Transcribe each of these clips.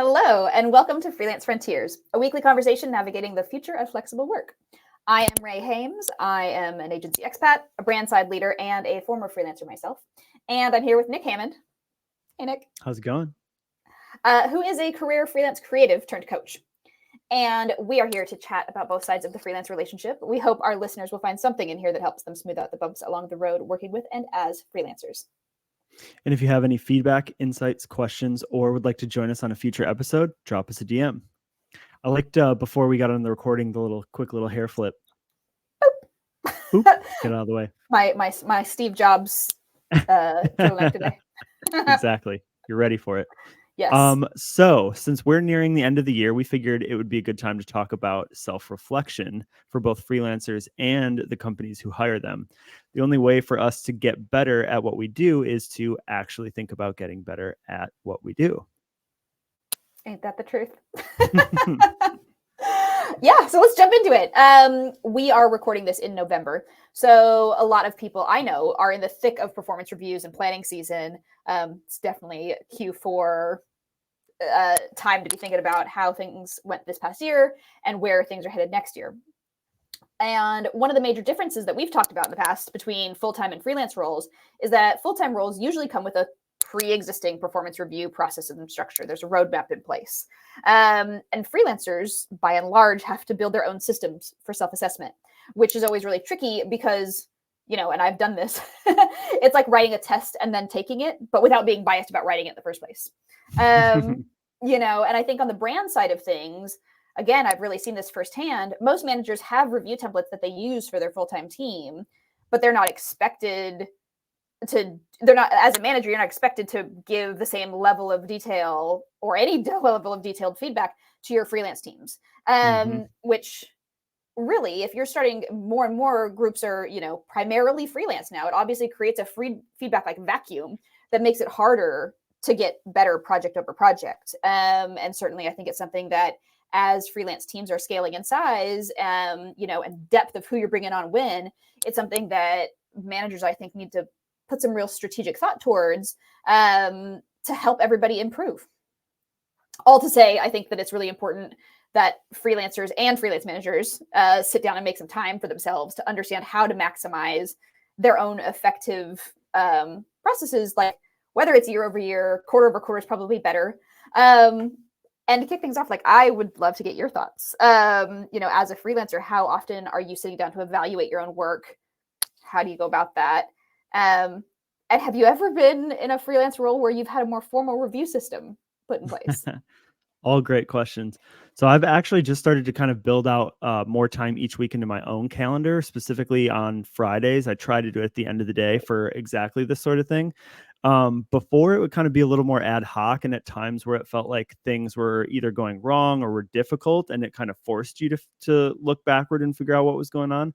Hello, and welcome to Freelance Frontiers, a weekly conversation navigating the future of flexible work. I am Ray Hames. I am an agency expat, a brand side leader, and a former freelancer myself. And I'm here with Nick Hammond. Hey, Nick. How's it going? Who is a career freelance creative turned coach. And we are here to chat about both sides of the freelance relationship. We hope our listeners will find something in here that helps them smooth out the bumps along the road working with and as freelancers. And if you have any feedback, insights, questions, or would like to join us on a future episode, drop us a DM. I liked before we got on the recording, the quick little hair flip. Boop, get it out of the way. My Steve Jobs turtleneck today. Exactly. You're ready for it. Yes. So since we're nearing the end of the year, we figured it would be a good time to talk about self-reflection for both freelancers and the companies who hire them. The only way for us to get better at what we do is to actually think about getting better at what we do. Ain't that the truth? Yeah, so let's jump into it. We are recording this in November. So a lot of people I know are in the thick of performance reviews and planning season. It's definitely Q4 time to be thinking about how things went this past year and where things are headed next year. And one of the major differences that we've talked about in the past between full-time and freelance roles is that full-time roles usually come with a pre-existing performance review process and structure. There's a roadmap in place. And freelancers, by and large, have to build their own systems for self-assessment, which is always really tricky because, and I've done this, it's like writing a test and then taking it, but without being biased about writing it in the first place. And I think on the brand side of things, again, I've really seen this firsthand. Most managers have review templates that they use for their full-time team, but they're not expected as a manager, you're not expected to give the same level of detail or any level of detailed feedback to your freelance teams. Which really, if you're starting, more and more groups are, primarily freelance now, it obviously creates a free feedback like vacuum that makes it harder to get better project over project. And certainly I think it's something that as freelance teams are scaling in size, and depth of who you're bringing on when, it's something that managers, I think, need to put some real strategic thought towards to help everybody improve. All to say, I think that it's really important that freelancers and freelance managers sit down and make some time for themselves to understand how to maximize their own effective processes, like whether it's year over year, quarter over quarter is probably better. And to kick things off, I would love to get your thoughts. As a freelancer, how often are you sitting down to evaluate your own work? How do you go about that? And have you ever been in a freelance role where you've had a more formal review system put in place? All great questions. So I've actually just started to kind of build out more time each week into my own calendar, specifically on Fridays. I try to do it at the end of the day for exactly this sort of thing. Before, it would kind of be a little more ad hoc, and at times where it felt like things were either going wrong or were difficult, and it kind of forced you to look backward and figure out what was going on.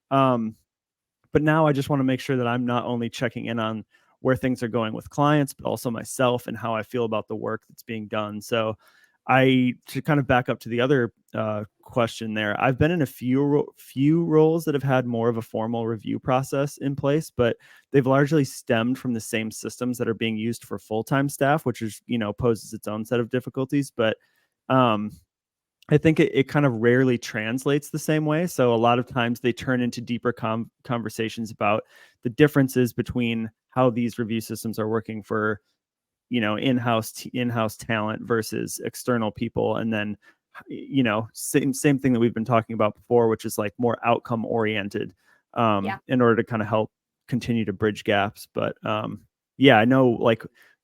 But now I just want to make sure that I'm not only checking in on where things are going with clients, but also myself and how I feel about the work that's being done. So to kind of back up to the other question there, I've been in a few roles that have had more of a formal review process in place, but they've largely stemmed from the same systems that are being used for full-time staff, which is, poses its own set of difficulties. But I think it kind of rarely translates the same way. So a lot of times they turn into deeper conversations about the differences between how these review systems are working for, in-house talent versus external people. And then, same thing that we've been talking about before, which is like more outcome oriented in order to kind of help continue to bridge gaps. But I know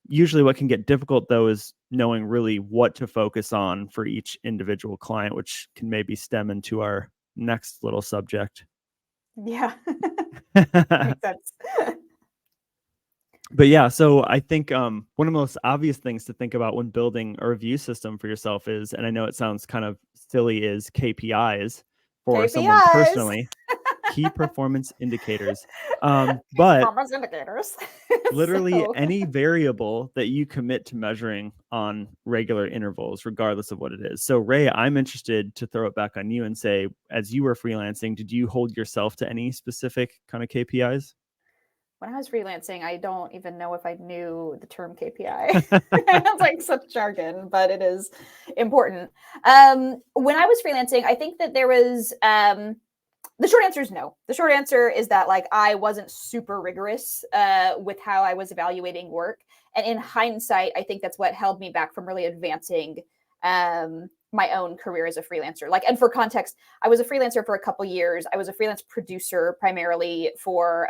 usually what can get difficult though is knowing really what to focus on for each individual client, which can maybe stem into our next little subject. Yeah. Makes sense. But yeah, so I think one of the most obvious things to think about when building a review system for yourself is, and I know it sounds kind of silly, is KPIs for someone personally. Key performance indicators. Performance indicators. Literally any variable that you commit to measuring on regular intervals, regardless of what it is. So Ray, I'm interested to throw it back on you and say, as you were freelancing, did you hold yourself to any specific kind of KPIs? when I was freelancing, I don't even know if I knew the term KPI. It's like such jargon, but it is important. When I was freelancing, I think that there was the short answer is no. The short answer is that like I wasn't super rigorous with how I was evaluating work. And in hindsight, I think that's what held me back from really advancing my own career as a freelancer. Like, and for context, I was a freelancer for a couple years. I was a freelance producer primarily for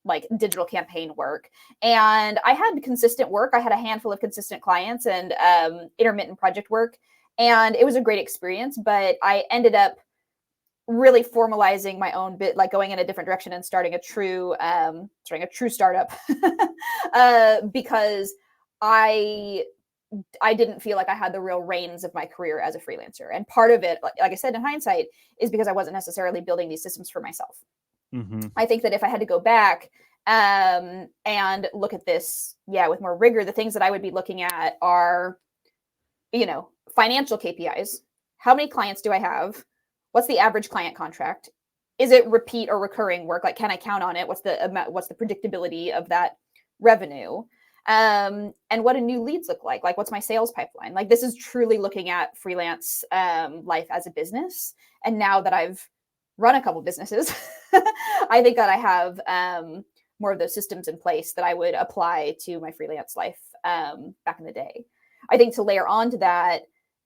like digital campaign work. And I had consistent work. I had a handful of consistent clients and intermittent project work. And it was a great experience, but I ended up really formalizing my own bit, like going in a different direction and starting a true startup because I didn't feel like I had the real reins of my career as a freelancer. And part of it, like I said, in hindsight, is because I wasn't necessarily building these systems for myself. I think that if I had to go back and look at this, with more rigor, the things that I would be looking at are, financial KPIs. How many clients do I have? What's the average client contract? Is it repeat or recurring work? Like, can I count on it? What's the predictability of that revenue? And what do new leads look like? Like, what's my sales pipeline? Like, this is truly looking at freelance life as a business. And now that I've run a couple businesses, I think that I have more of those systems in place that I would apply to my freelance life back in the day. I think to layer on to that,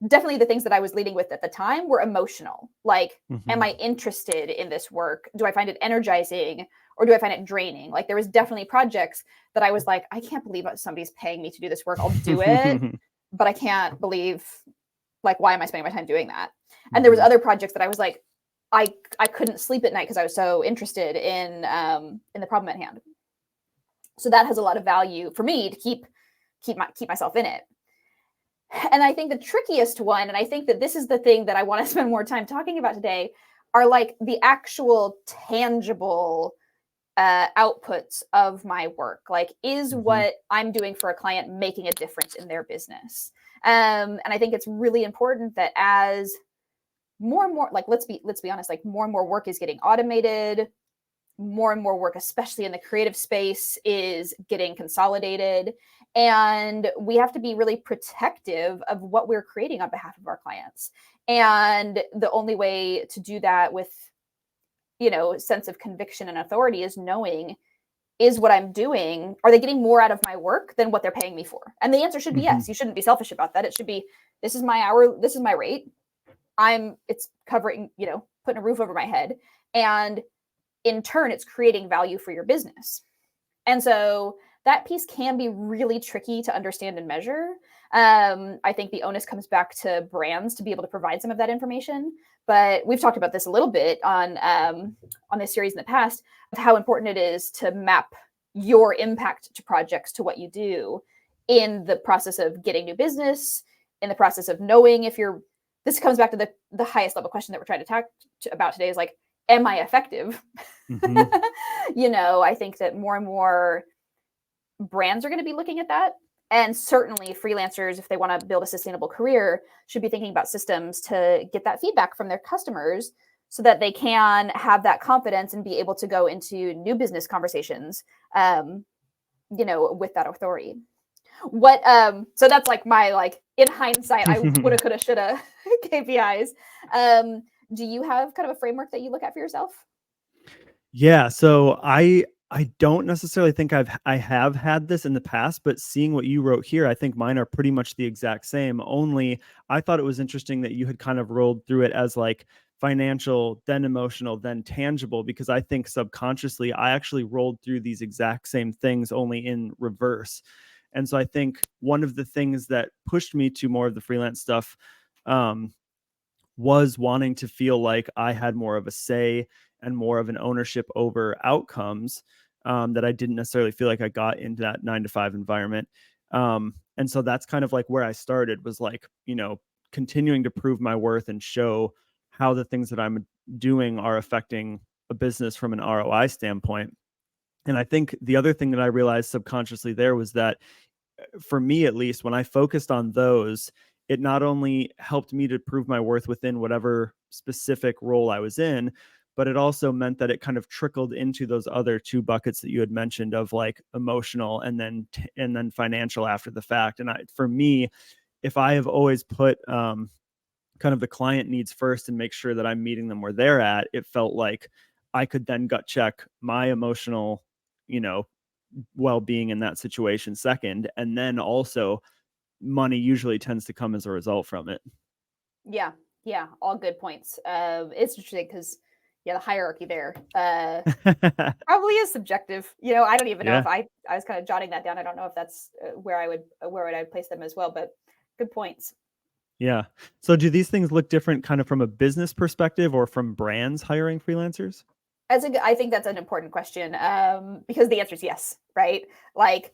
definitely the things that I was leading with at the time were emotional. Like, am I interested in this work? Do I find it energizing or do I find it draining? Like, there was definitely projects that I was like, I can't believe somebody's paying me to do this work. I'll do it, but I can't believe, like, why am I spending my time doing that? And there was other projects that I was like, I couldn't sleep at night because I was so interested in the problem at hand. So that has a lot of value for me to keep myself in it. And I think the trickiest one, and I think that this is the thing that I want to spend more time talking about today, are like the actual tangible outputs of my work. Like, is what I'm doing for a client making a difference in their business? And I think it's really important that as more and more, like, let's be honest, like more and more work is getting automated, more and more work, especially in the creative space, is getting consolidated. And we have to be really protective of what we're creating on behalf of our clients. And the only way to do that with, sense of conviction and authority is knowing, is what I'm doing, are they getting more out of my work than what they're paying me for? And the answer should be yes. You shouldn't be selfish about that. It should be, this is my hour, this is my rate. It's covering, putting a roof over my head. And in turn, it's creating value for your business. And so that piece can be really tricky to understand and measure. I think the onus comes back to brands to be able to provide some of that information. But we've talked about this a little bit on this series in the past, of how important it is to map your impact to projects to what you do in the process of getting new business, in the process of knowing if you're, this comes back to the highest level question that we're trying to talk about today, is like, am I effective? I think that more and more brands are going to be looking at that. And certainly freelancers, if they want to build a sustainable career, should be thinking about systems to get that feedback from their customers so that they can have that confidence and be able to go into new business conversations, with that authority. So that's like my, like, in hindsight, I woulda, coulda, shoulda KPIs. Do you have kind of a framework that you look at for yourself? Yeah. So I don't necessarily think I have had this in the past, but seeing what you wrote here, I think mine are pretty much the exact same. Only I thought it was interesting that you had kind of rolled through it as like financial, then emotional, then tangible, because I think subconsciously I actually rolled through these exact same things, only in reverse. And so I think one of the things that pushed me to more of the freelance stuff was wanting to feel like I had more of a say and more of an ownership over outcomes that I didn't necessarily feel like I got into that 9-to-5 environment. And so that's kind of like where I started, was like, continuing to prove my worth and show how the things that I'm doing are affecting a business from an ROI standpoint. And I think the other thing that I realized subconsciously there was that, for me at least, when I focused on those, it not only helped me to prove my worth within whatever specific role I was in, but it also meant that it kind of trickled into those other two buckets that you had mentioned of like emotional and then financial after the fact. And for me, if I have always put kind of the client needs first and make sure that I'm meeting them where they're at, it felt like I could then gut check my emotional, well-being in that situation second. And then also money usually tends to come as a result from it. Yeah. Yeah. All good points. It's interesting because, the hierarchy there probably is subjective. I don't even know if I was kind of jotting that down. I don't know if that's where I would place them as well, but good points. Yeah. So do these things look different kind of from a business perspective or from brands hiring freelancers? I think that's an important question because the answer is yes, right? Like,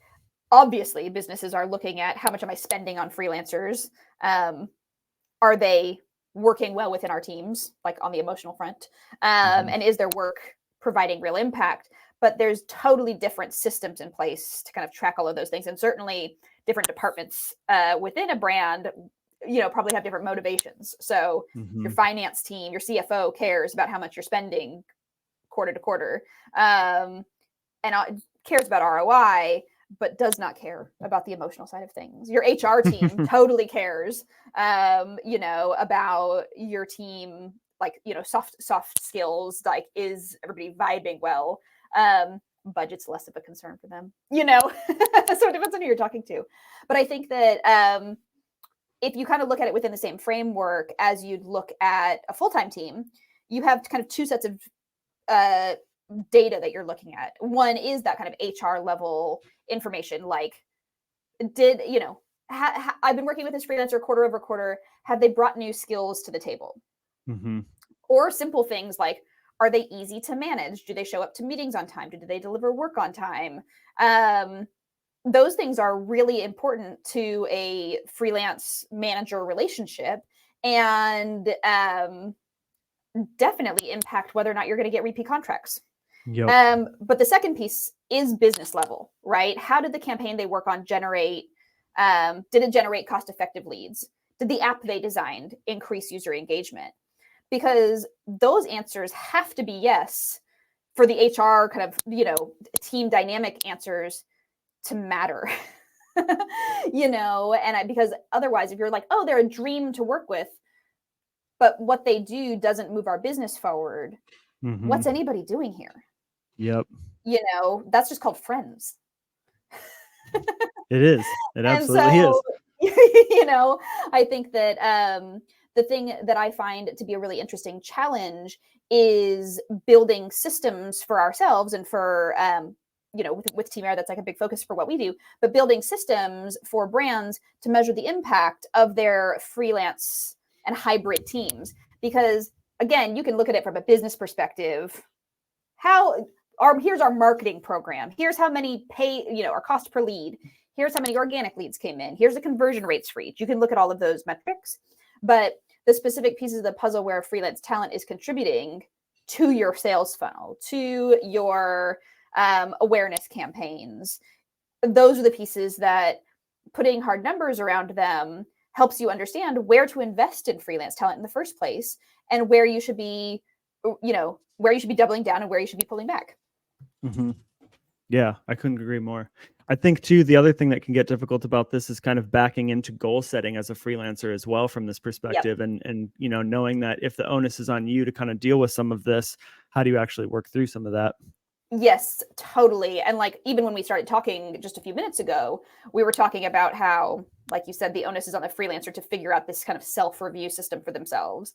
obviously, businesses are looking at how much am I spending on freelancers? Are they working well within our teams, like on the emotional front? And is their work providing real impact? But there's totally different systems in place to kind of track all of those things. And certainly different departments within a brand, probably have different motivations. So your finance team, your CFO cares about how much you're spending quarter to quarter, and cares about ROI, but does not care about the emotional side of things. Your HR team totally cares, about your team, like, soft skills, like, is everybody vibing well? Budget's less of a concern for them, so it depends on who you're talking to. But I think that if you kind of look at it within the same framework as you'd look at a full-time team, you have kind of two sets of data that you're looking at. One is that kind of HR level information, like, I've been working with this freelancer quarter over quarter. Have they brought new skills to the table? Or simple things like, are they easy to manage? Do they show up to meetings on time? Do they deliver work on time? Those things are really important to a freelance manager relationship, and definitely impact whether or not you're going to get repeat contracts. Yep. But the second piece is business level, right? How did the campaign they work on generate? Did it generate cost-effective leads? Did the app they designed increase user engagement? Because those answers have to be yes for the HR kind of, team dynamic answers to matter. Because otherwise, if you're like, oh, they're a dream to work with, but what they do doesn't move our business forward, what's anybody doing here? Yep. That's just called friends. It is. It absolutely is. I think that the thing that I find to be a really interesting challenge is building systems for ourselves and for, with Team Air, that's like a big focus for what we do, but building systems for brands to measure the impact of their freelance and hybrid teams. Because again, you can look at it from a business perspective. Here's our marketing program. Here's how many our cost per lead. Here's how many organic leads came in. Here's the conversion rates for each. You can look at all of those metrics, but the specific pieces of the puzzle where freelance talent is contributing to your sales funnel, to your awareness campaigns, those are the pieces that putting hard numbers around them helps you understand where to invest in freelance talent in the first place, and where you should be, doubling down and where you should be pulling back. Yeah, I couldn't agree more. I think too, the other thing that can get difficult about this is kind of backing into goal setting as a freelancer as well from this perspective. Yep. And knowing that if the onus is on you to kind of deal with some of this, how do you actually work through some of that? Yes, totally. And like, even when we started talking just a few minutes ago, we were talking about how, like you said, the onus is on the freelancer to figure out this kind of self-review system for themselves.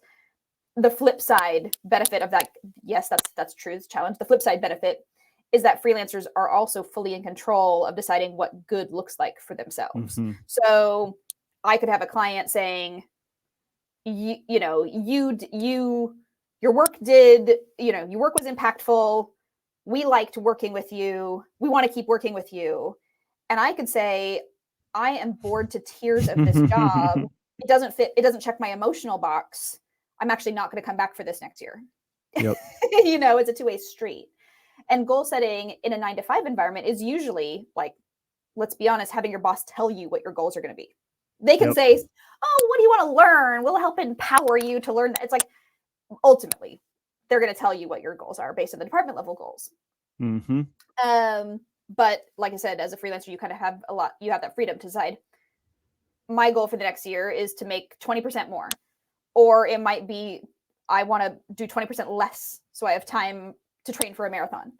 The flip side benefit of that, yes, that's true, it's a challenge. The flip side benefit is that freelancers are also fully in control of deciding what good looks like for themselves. So I could have a client saying, your work was impactful. We liked working with you. We want to keep working with you. And I could say, I am bored to tears of this job. It doesn't fit. It doesn't check my emotional box. I'm actually not going to come back for this next year. Yep. It's a two-way street. And goal setting in a 9-to-5 environment is usually, like, let's be honest, having your boss tell you what your goals are going to be. They can say, oh, what do you want to learn? We'll help empower you to learn. It's like, ultimately, they're going to tell you what your goals are based on the department level goals. Mm-hmm. But like I said, as a freelancer, you kind of have you have that freedom to decide, my goal for the next year is to make 20% more. Or it might be, I want to do 20% less so I have time to train for a marathon.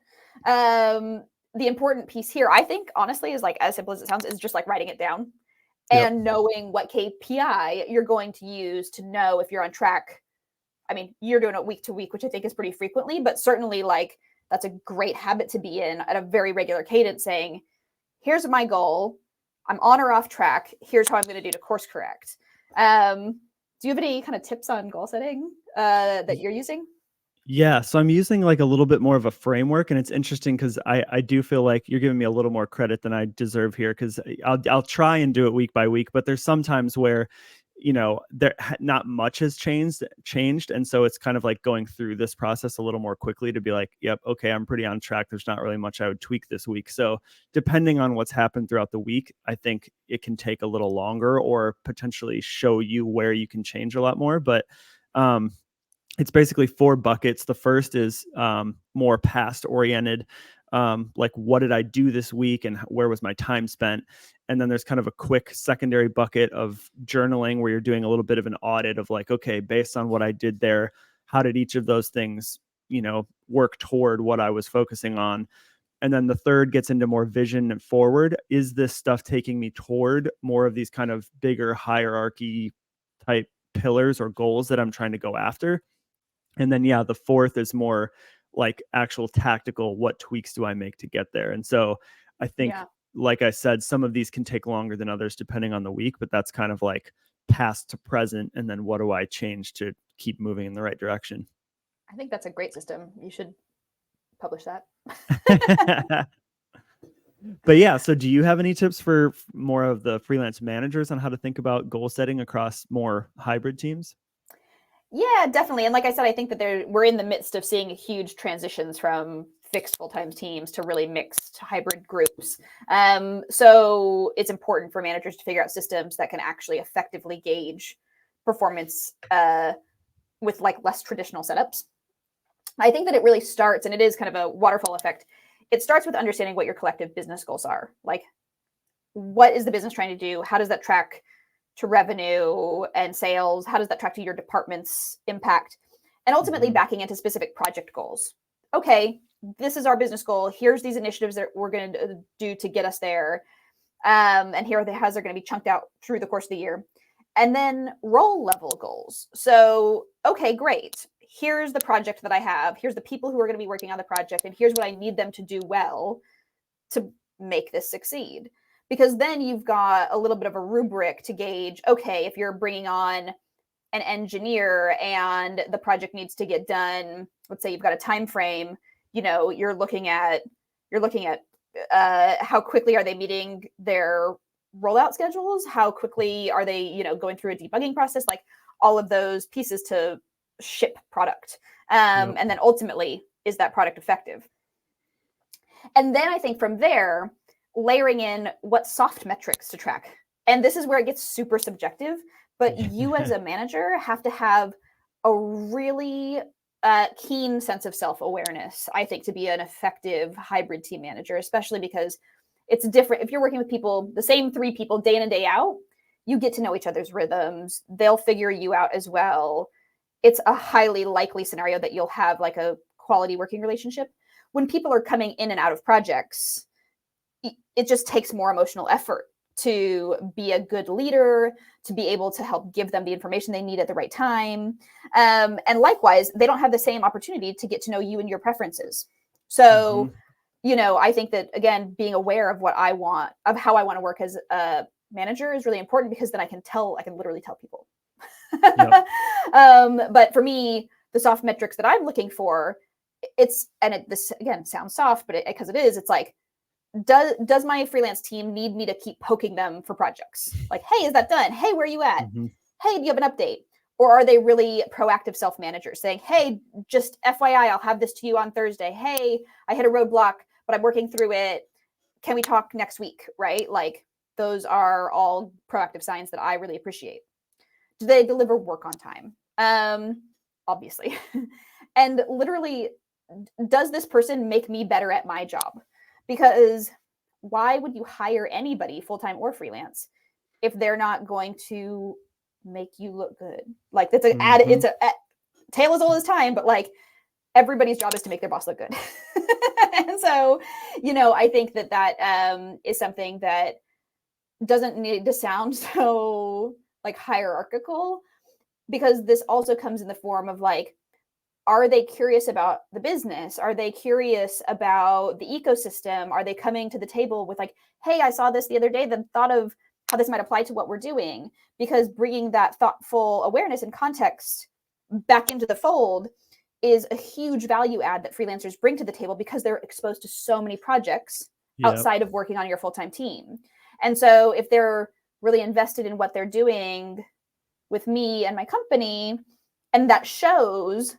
The important piece here, I think, honestly, is like, as simple as it sounds, is just like writing it down and knowing what KPI you're going to use to know if you're on track. I mean, you're doing it week to week, which I think is pretty frequently, but certainly like that's a great habit to be in at a very regular cadence, saying, here's my goal. I'm on or off track. Here's how I'm going to do to course correct. Do you have any kind of tips on goal setting that you're using? Yeah, so I'm using like a little bit more of a framework, and it's interesting because I do feel like you're giving me a little more credit than I deserve here, because I'll try and do it week by week, but there's some times where, there not much has changed, and so it's kind of like going through this process a little more quickly to be like, yep, okay, I'm pretty on track. There's not really much I would tweak this week. So depending on what's happened throughout the week, I think it can take a little longer or potentially show you where you can change a lot more. But it's basically 4 buckets. The first is more past oriented, like what did I do this week and where was my time spent? And then there's kind of a quick secondary bucket of journaling, where you're doing a little bit of an audit of like, okay, based on what I did there, how did each of those things, work toward what I was focusing on? And then the third gets into more vision and forward. Is this stuff taking me toward more of these kind of bigger hierarchy type pillars or goals that I'm trying to go after? And then, the fourth is more like actual tactical, what tweaks do I make to get there? And so I think, like I said, some of these can take longer than others depending on the week, but that's kind of like past to present. And then what do I change to keep moving in the right direction? I think that's a great system. You should publish that. But yeah, so do you have any tips for more of the freelance managers on how to think about goal setting across more hybrid teams? Yeah, definitely. And like I said, I think that we're in the midst of seeing huge transitions from fixed full-time teams to really mixed hybrid groups. So it's important for managers to figure out systems that can actually effectively gauge performance with like less traditional setups. I think that it really starts, and it is kind of a waterfall effect. It starts with understanding what your collective business goals are. Like, what is the business trying to do? How does that track to revenue and sales? How does that track to your department's impact? And ultimately backing into specific project goals. Okay, this is our business goal. Here's these initiatives that we're going to do to get us there. And here are how they're going to be chunked out through the course of the year. And then role level goals. So, okay, great. Here's the project that I have. Here's the people who are going to be working on the project. And here's what I need them to do well to make this succeed. Because then you've got a little bit of a rubric to gauge, okay, if you're bringing on an engineer and the project needs to get done, let's say you've got a time frame, you're looking at how quickly are they meeting their rollout schedules? How quickly are they, going through a debugging process? Like all of those pieces to ship product. And then ultimately, is that product effective? And then I think from there, layering in what soft metrics to track. And this is where it gets super subjective, but you as a manager have to have a really keen sense of self-awareness, I think, to be an effective hybrid team manager, especially because it's different. If you're working with people, the same 3 people day in and day out, you get to know each other's rhythms. They'll figure you out as well. It's a highly likely scenario that you'll have like a quality working relationship. When people are coming in and out of projects, it just takes more emotional effort to be a good leader, to be able to help give them the information they need at the right time. And likewise, they don't have the same opportunity to get to know you and your preferences. So, I think that, again, being aware of what I want, of how I want to work as a manager is really important, because then I can literally tell people. But for me, the soft metrics that I'm looking for, this again sounds soft, but because it is, it's like, does my freelance team need me to keep poking them for projects? Like, hey, is that done? Hey, where are you at? Hey, do you have an update? Or are they really proactive self-managers saying, hey, just FYI, I'll have this to you on Thursday. Hey, I hit a roadblock, but I'm working through it. Can we talk next week? Right? Like, those are all proactive signs that I really appreciate. Do they deliver work on time? Obviously. And literally, does this person make me better at my job? Because why would you hire anybody, full-time or freelance, if they're not going to make you look good? Like, that's it's a tale as old as time, but like, everybody's job is to make their boss look good. And so, I think that is something that doesn't need to sound so like hierarchical, because this also comes in the form of like, are they curious about the business? Are they curious about the ecosystem? Are they coming to the table with like, hey, I saw this the other day, then thought of how this might apply to what we're doing? Because bringing that thoughtful awareness and context back into the fold is a huge value add that freelancers bring to the table, because they're exposed to so many projects outside of working on your full-time team. And so if they're really invested in what they're doing with me and my company, and that shows,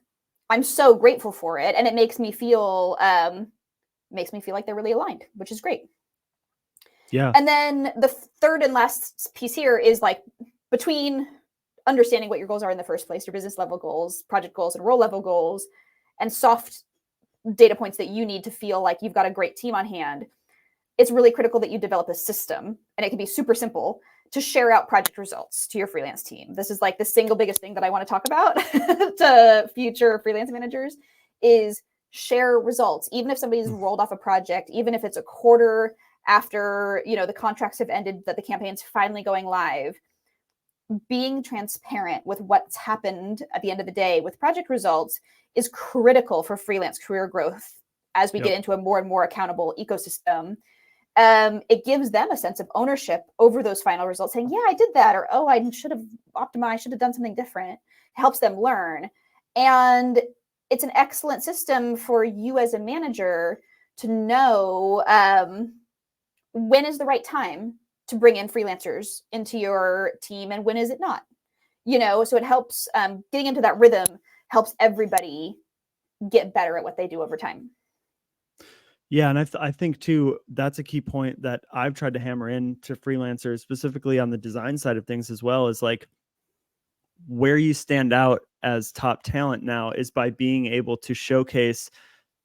I'm so grateful for it. And it makes me feel like they're really aligned, which is great. Yeah. And then the third and last piece here is like, between understanding what your goals are in the first place, your business level goals, project goals, and role level goals, and soft data points that you need to feel like you've got a great team on hand, it's really critical that you develop a system, and it can be super simple, to share out project results to your freelance team. This is like the single biggest thing that I want to talk about to future freelance managers, is share results. Even if somebody's rolled off a project, even if it's a quarter after, the contracts have ended, that the campaign's finally going live, being transparent with what's happened at the end of the day with project results is critical for freelance career growth as we get into a more and more accountable ecosystem. It gives them a sense of ownership over those final results, saying, yeah, I did that, or, oh, I should have optimized, should have done something different. It helps them learn. And it's an excellent system for you as a manager to know when is the right time to bring in freelancers into your team, and when is it not? So it helps, getting into that rhythm helps everybody get better at what they do over time. Yeah. And I think too, that's a key point that I've tried to hammer in to freelancers, specifically on the design side of things as well, is like, where you stand out as top talent now is by being able to showcase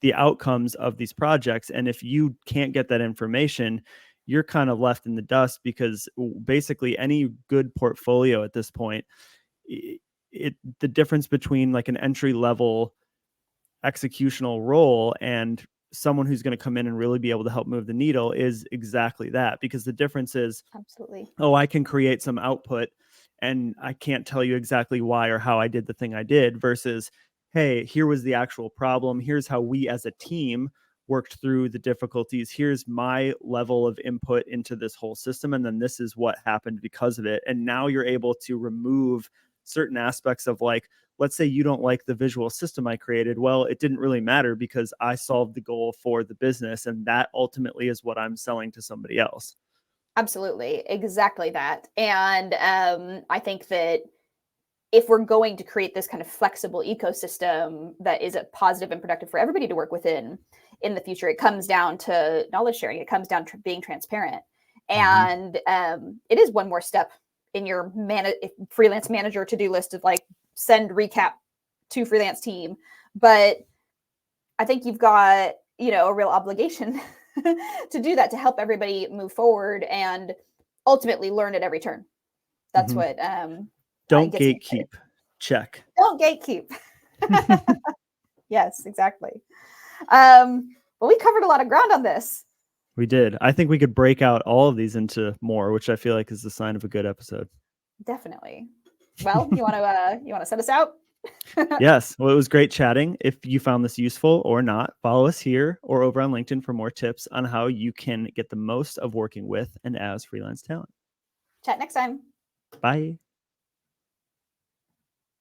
the outcomes of these projects. And if you can't get that information, you're kind of left in the dust, because basically any good portfolio at this point, the difference between like an entry level executional role and someone who's going to come in and really be able to help move the needle is exactly that. Because the difference is, absolutely, oh, I can create some output and I can't tell you exactly why or how I did the thing I did, versus, hey, here was the actual problem. Here's how we as a team worked through the difficulties. Here's my level of input into this whole system. And then this is what happened because of it. And now you're able to remove certain aspects of, like, let's say you don't like the visual system I created. Well, it didn't really matter because I solved the goal for the business. And that ultimately is what I'm selling to somebody else. Absolutely. Exactly that. And I think that if we're going to create this kind of flexible ecosystem that is a positive and productive for everybody to work within in the future, it comes down to knowledge sharing. It comes down to being transparent. And it is one more step in your freelance manager to-do list of like, send recap to freelance team. But I think you've got, a real obligation to do that, to help everybody move forward and ultimately learn at every turn. That's what don't gatekeep. Check. Don't gatekeep. Yes, exactly. But we covered a lot of ground on this. We did. I think we could break out all of these into more, which I feel like is the sign of a good episode. Definitely. Well, you want to set us out? Yes. Well, it was great chatting. If you found this useful or not, follow us here or over on LinkedIn for more tips on how you can get the most of working with and as freelance talent. Chat next time. Bye.